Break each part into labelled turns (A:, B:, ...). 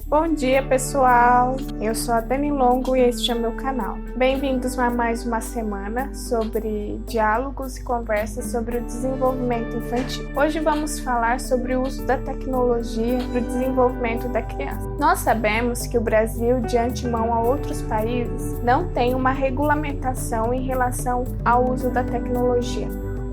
A: Bom dia, pessoal! Eu sou a Dani Longo e este é o meu canal. Bem-vindos a mais uma semana sobre diálogos e conversas sobre o desenvolvimento infantil. Hoje vamos falar sobre o uso da tecnologia para o desenvolvimento da criança. Nós sabemos que o Brasil, de antemão a outros países, não tem uma regulamentação em relação ao uso da tecnologia.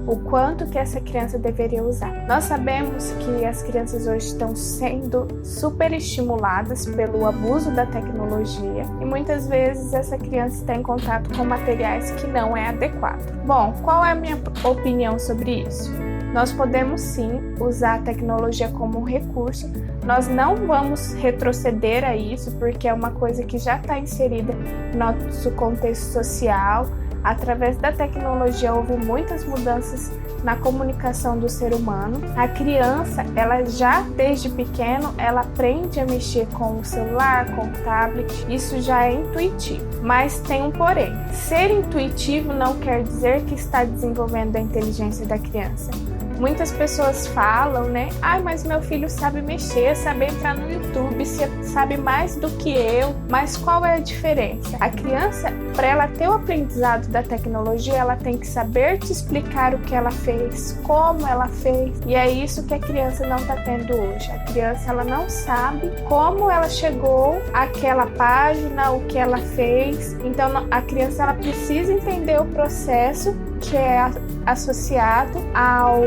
A: O quanto que essa criança deveria usar. Nós sabemos que as crianças hoje estão sendo superestimuladas pelo abuso da tecnologia e muitas vezes essa criança está em contato com materiais que não é adequado. Bom, qual é a minha opinião sobre isso? Nós podemos sim usar a tecnologia como um recurso, nós não vamos retroceder a isso porque é uma coisa que já está inserida no nosso contexto social. Através da tecnologia houve muitas mudanças na comunicação do ser humano. A criança, ela já desde pequeno, ela aprende a mexer com o celular, com o tablet, isso já é intuitivo. Mas tem um porém, ser intuitivo não quer dizer que está desenvolvendo a inteligência da criança. Muitas pessoas falam, né? Mas meu filho sabe mexer, sabe entrar no YouTube, sabe mais do que eu. Mas qual é a diferença? A criança, para ela ter o aprendizado da tecnologia, ela tem que saber te explicar o que ela fez, como ela fez. E é isso que a criança não está tendo hoje. A criança, ela não sabe como ela chegou àquela página, o que ela fez. Então, a criança, ela precisa entender o processo que é associado ao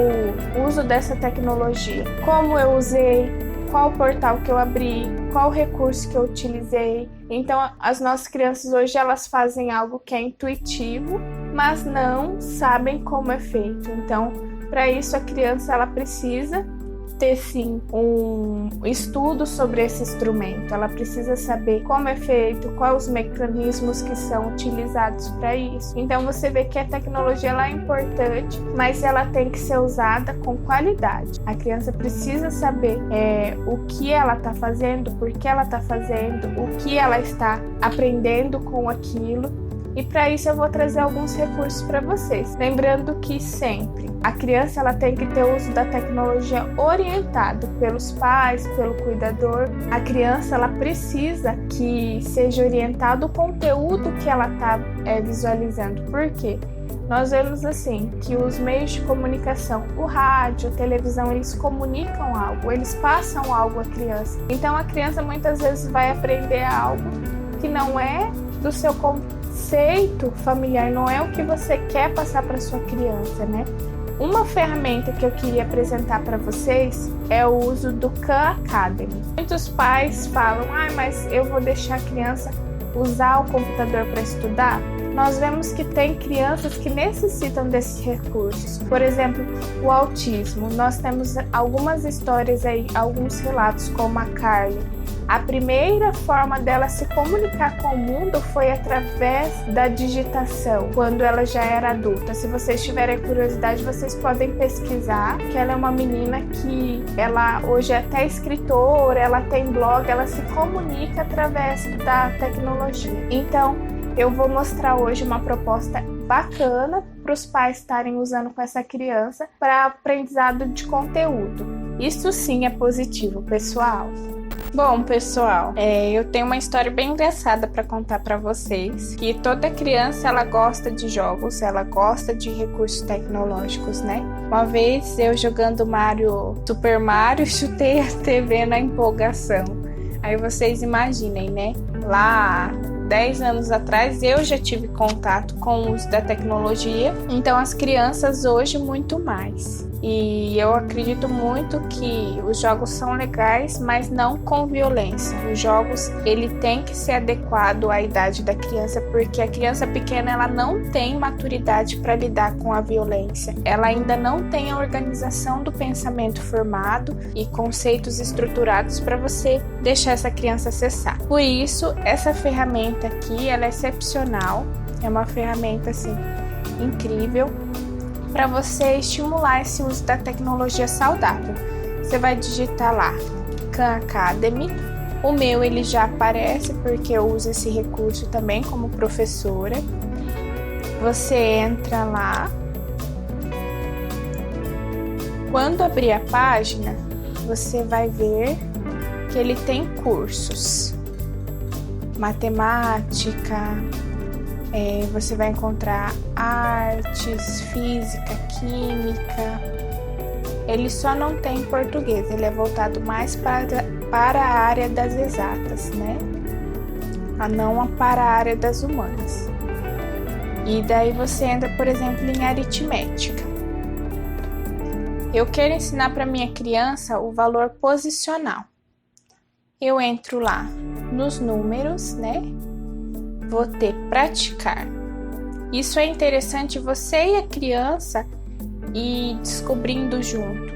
A: uso dessa tecnologia. Como eu usei, qual portal que eu abri, qual recurso que eu utilizei. Então, as nossas crianças hoje, elas fazem algo que é intuitivo, mas não sabem como é feito. Então, para isso, a criança, ela precisa ter sim um estudo sobre esse instrumento, ela precisa saber como é feito, quais os mecanismos que são utilizados para isso. Então você vê que a tecnologia ela é importante, mas ela tem que ser usada com qualidade. A criança precisa saber o que ela está fazendo, por que ela está fazendo, o que ela está aprendendo com aquilo. E para isso eu vou trazer alguns recursos para vocês. Lembrando que sempre a criança ela tem que ter o uso da tecnologia orientado pelos pais, pelo cuidador. A criança ela precisa que seja orientado o conteúdo que ela está visualizando. Por quê? Nós vemos assim que os meios de comunicação, o rádio, a televisão, eles comunicam algo, eles passam algo à criança. Então a criança muitas vezes vai aprender algo que não é do seu conceito familiar, não é o que você quer passar para sua criança, né? Uma ferramenta que eu queria apresentar para vocês é o uso do Khan Academy. Muitos pais falam, mas eu vou deixar a criança usar o computador para estudar. Nós vemos que tem crianças que necessitam desses recursos. Por exemplo, o autismo. Nós temos algumas histórias aí, alguns relatos como a Carly. A primeira forma dela se comunicar com o mundo foi através da digitação, quando ela já era adulta. Se vocês tiverem curiosidade, vocês podem pesquisar, que ela é uma menina que ela hoje é até escritora, ela tem blog, ela se comunica através da tecnologia. Então, eu vou mostrar hoje uma proposta bacana para os pais estarem usando com essa criança para aprendizado de conteúdo. Isso sim é positivo, pessoal. Bom, pessoal, eu tenho uma história bem engraçada para contar para vocês. Que toda criança ela gosta de jogos, ela gosta de recursos tecnológicos, né? Uma vez eu jogando Super Mario, chutei a TV na empolgação. Aí vocês imaginem, né? Lá 10 anos atrás eu já tive contato com o uso da tecnologia, então as crianças hoje muito mais. E eu acredito muito que os jogos são legais, mas não com violência. Os jogos, ele tem que ser adequado à idade da criança, porque a criança pequena, ela não tem maturidade para lidar com a violência. Ela ainda não tem a organização do pensamento formado e conceitos estruturados para você deixar essa criança acessar. Por isso, essa ferramenta aqui, ela é excepcional. É uma ferramenta, assim, incrível para você estimular esse uso da tecnologia saudável. Você vai digitar lá Khan Academy. O meu ele já aparece porque eu uso esse recurso também como professora. Você entra lá. Quando abrir a página, você vai ver que ele tem cursos. Matemática, você vai encontrar artes, física, química. Ele só não tem português, ele é voltado mais para a área das exatas, né? Não para a área das humanas. E daí você entra, por exemplo, em aritmética. Eu quero ensinar para minha criança o valor posicional. Eu entro lá nos números, né? Vou ter praticar. Isso é interessante você e a criança ir descobrindo junto.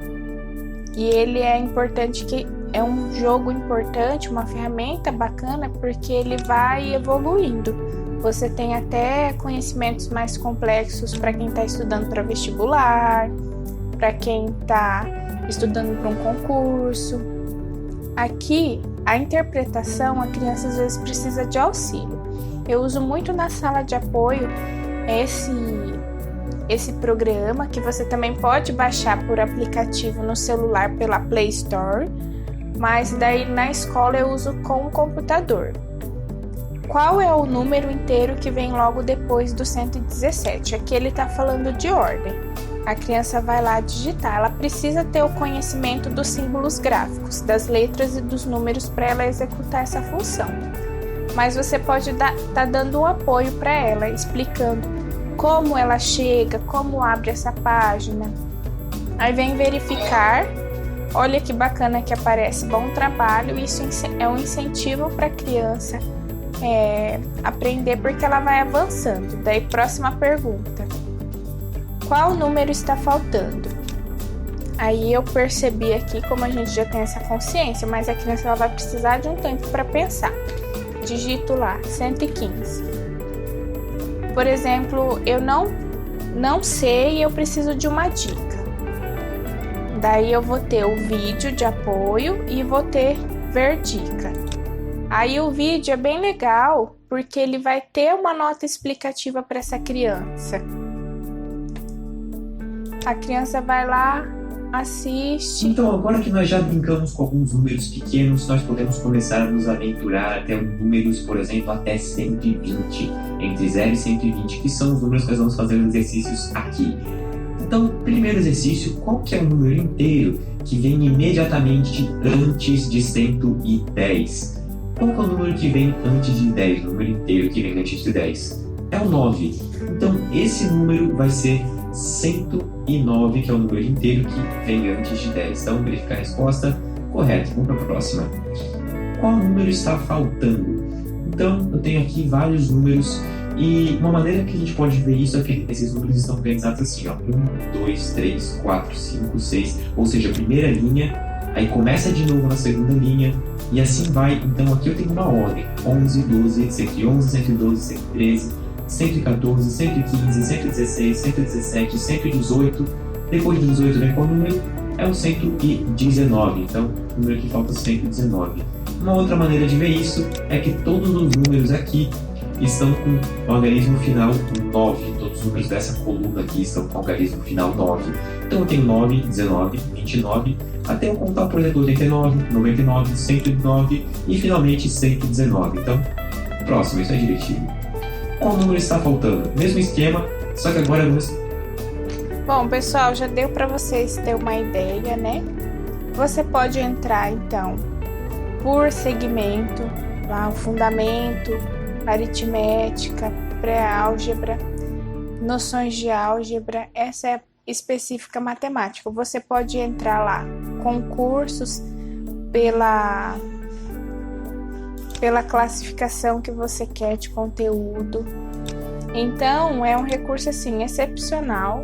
A: E ele é importante, que é um jogo importante, uma ferramenta bacana, porque ele vai evoluindo. Você tem até conhecimentos mais complexos para quem está estudando para vestibular, para quem está estudando para um concurso. Aqui, a interpretação, a criança às vezes precisa de auxílio. Eu uso muito na sala de apoio esse programa, que você também pode baixar por aplicativo no celular pela Play Store, mas daí na escola eu uso com o computador. Qual é o número inteiro que vem logo depois do 117? Aqui ele está falando de ordem. A criança vai lá digitar, ela precisa ter o conhecimento dos símbolos gráficos, das letras e dos números para ela executar essa função. Mas você pode tá dando um apoio para ela, explicando como ela chega, como abre essa página. Aí vem verificar. Olha que bacana que aparece, bom trabalho. Isso é um incentivo para a criança aprender, porque ela vai avançando. Daí, próxima pergunta. Qual número está faltando? Aí eu percebi aqui, como a gente já tem essa consciência, mas a criança ela vai precisar de um tempo para pensar. Digito lá, 115. Por exemplo, eu não sei e eu preciso de uma dica. Daí eu vou ter o vídeo de apoio e vou ter ver dica. Aí o vídeo é bem legal, porque ele vai ter uma nota explicativa para essa criança. A criança vai lá, assiste.
B: Então, agora que nós já brincamos com alguns números pequenos, nós podemos começar a nos aventurar até números, por exemplo, até 120, entre 0 e 120, que são os números que nós vamos fazer nos exercícios aqui. Então, primeiro exercício, qual que é o número inteiro que vem imediatamente antes de 110? Qual que é o número que vem antes de 10? O número inteiro que vem antes de 10? É o 9. Então, esse número vai ser 109, que é o número inteiro que vem antes de 10. Então, verificar a resposta correta. Vamos para a próxima. Qual número está faltando? Então, eu tenho aqui vários números e uma maneira que a gente pode ver isso é que esses números estão organizados assim, ó. 1, 2, 3, 4, 5, 6, ou seja, a primeira linha, aí começa de novo na segunda linha e assim vai. Então, aqui eu tenho uma ordem. 11, 12, 111, 112, 113, 114, 115, 116, 117, 118. Depois do 18 vem qual número? É o 119. Então, o número que falta é 119. Uma outra maneira de ver isso é que todos os números aqui estão com o algarismo final 9. Todos os números dessa coluna aqui estão com o algarismo final 9. Então, eu tenho 9, 19, 29, até eu contar, por exemplo, 89, 99, 109 e finalmente 119. Então, próximo, isso é divertido. Qual número está faltando? Mesmo esquema, só que agora vamos...
A: Bom, pessoal, já deu para vocês ter uma ideia, né? Você pode entrar, então, por segmento, lá, o fundamento, aritmética, pré-álgebra, noções de álgebra, essa é específica matemática. Você pode entrar lá com cursos pela classificação que você quer de conteúdo. Então, é um recurso assim excepcional.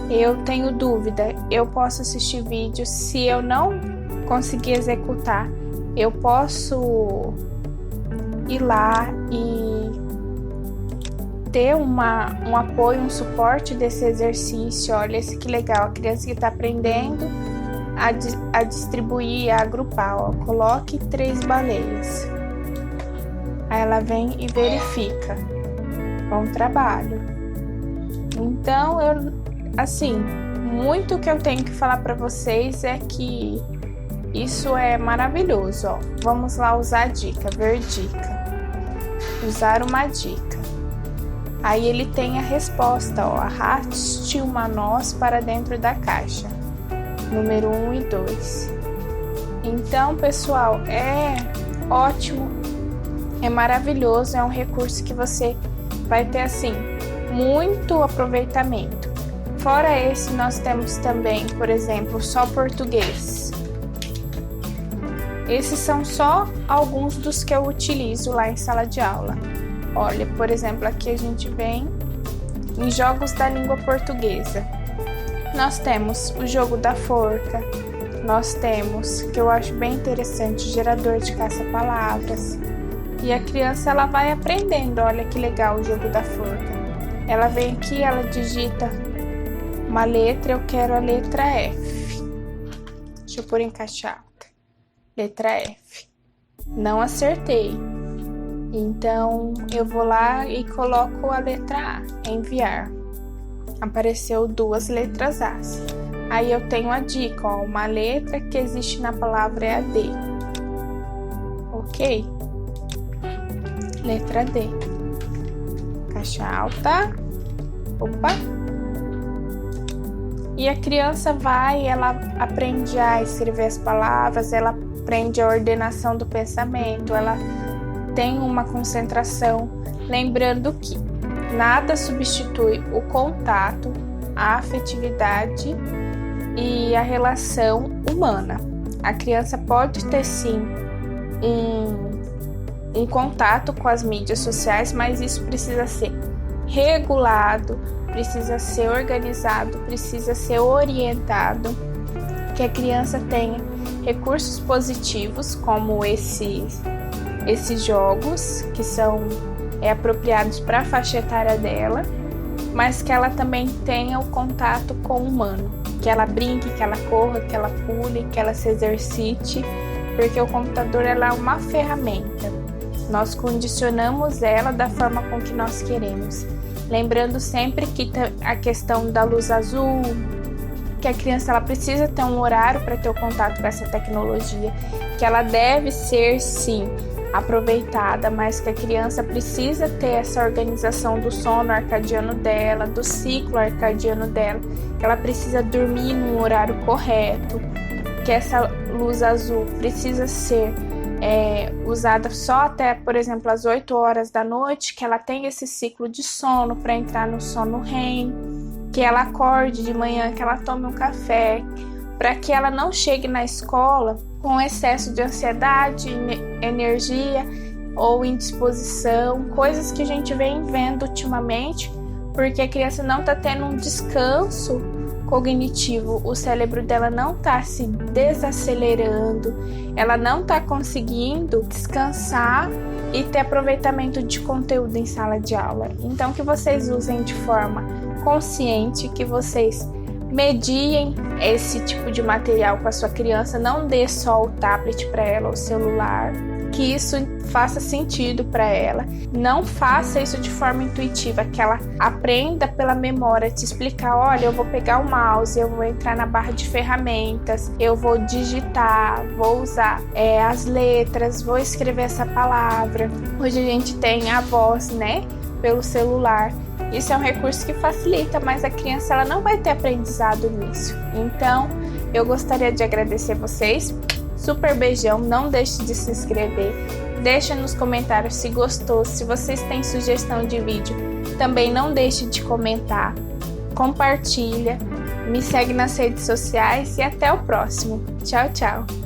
A: Eu tenho dúvida, eu posso assistir vídeos. Se eu não conseguir executar, eu posso ir lá e ter um apoio, um suporte desse exercício. Olha, esse que legal, a criança que está aprendendo a distribuir, a agrupar, ó. Coloque 3 baleias. Aí ela vem e verifica. Bom trabalho. Então, muito que eu tenho que falar para vocês é que Isso é maravilhoso, ó. Vamos lá usar a dica, ver dica. Usar uma dica. Aí ele tem a resposta, ó. Arraste uma noz para dentro da caixa. Número 1 e 2. Então, pessoal, é ótimo, é maravilhoso, é um recurso que você vai ter, assim, muito aproveitamento. Fora esse, nós temos também, por exemplo, só português. Esses são só alguns dos que eu utilizo lá em sala de aula. Olha, por exemplo, aqui a gente vem em jogos da língua portuguesa. Nós temos o jogo da forca, nós temos, que eu acho bem interessante, o gerador de caça-palavras. E a criança, ela vai aprendendo, olha que legal o jogo da forca. Ela vem aqui, ela digita uma letra, eu quero a letra F. Deixa eu pôr em caixa alta. Letra F. Não acertei. Então, eu vou lá e coloco a letra A, enviar. Apareceu 2 letras A. Aí eu tenho a dica, ó, uma letra que existe na palavra é a D. Ok? Letra D. Caixa alta. Opa! E a criança vai, ela aprende a escrever as palavras, ela aprende a ordenação do pensamento, ela tem uma concentração. Lembrando que nada substitui o contato, a afetividade e a relação humana. A criança pode ter sim um contato com as mídias sociais, mas isso precisa ser regulado, precisa ser organizado, precisa ser orientado, que a criança tenha recursos positivos como esses jogos que são apropriados para a faixa etária dela, mas que ela também tenha o contato com o humano, que ela brinque, que ela corra, que ela pule, que ela se exercite, porque o computador ela é uma ferramenta. Nós condicionamos ela da forma com que nós queremos. Lembrando sempre que a questão da luz azul, que a criança ela precisa ter um horário para ter o contato com essa tecnologia, que ela deve ser sim aproveitada, mas que a criança precisa ter essa organização do sono arcadiano dela, do ciclo arcadiano dela, que ela precisa dormir no horário correto, que essa luz azul precisa ser usada só até, por exemplo, às 8 horas da noite, que ela tenha esse ciclo de sono para entrar no sono REM, que ela acorde de manhã, que ela tome um café, para que ela não chegue na escola com excesso de ansiedade, energia ou indisposição, coisas que a gente vem vendo ultimamente, porque a criança não está tendo um descanso cognitivo, o cérebro dela não está se desacelerando, ela não está conseguindo descansar e ter aproveitamento de conteúdo em sala de aula. Então, que vocês usem de forma consciente, que vocês mediem esse tipo de material com a sua criança, não dê só o tablet para ela, o celular, que isso faça sentido para ela. Não faça isso de forma intuitiva, que ela aprenda pela memória, te explicar, olha, eu vou pegar o mouse, eu vou entrar na barra de ferramentas, eu vou digitar, vou usar as letras, vou escrever essa palavra. Hoje a gente tem a voz, né, pelo celular. Isso é um recurso que facilita, mas a criança ela não vai ter aprendizado nisso. Então, eu gostaria de agradecer vocês. Super beijão, não deixe de se inscrever. Deixa nos comentários se gostou, se vocês têm sugestão de vídeo. Também não deixe de comentar. Compartilha, me segue nas redes sociais e até o próximo. Tchau, tchau!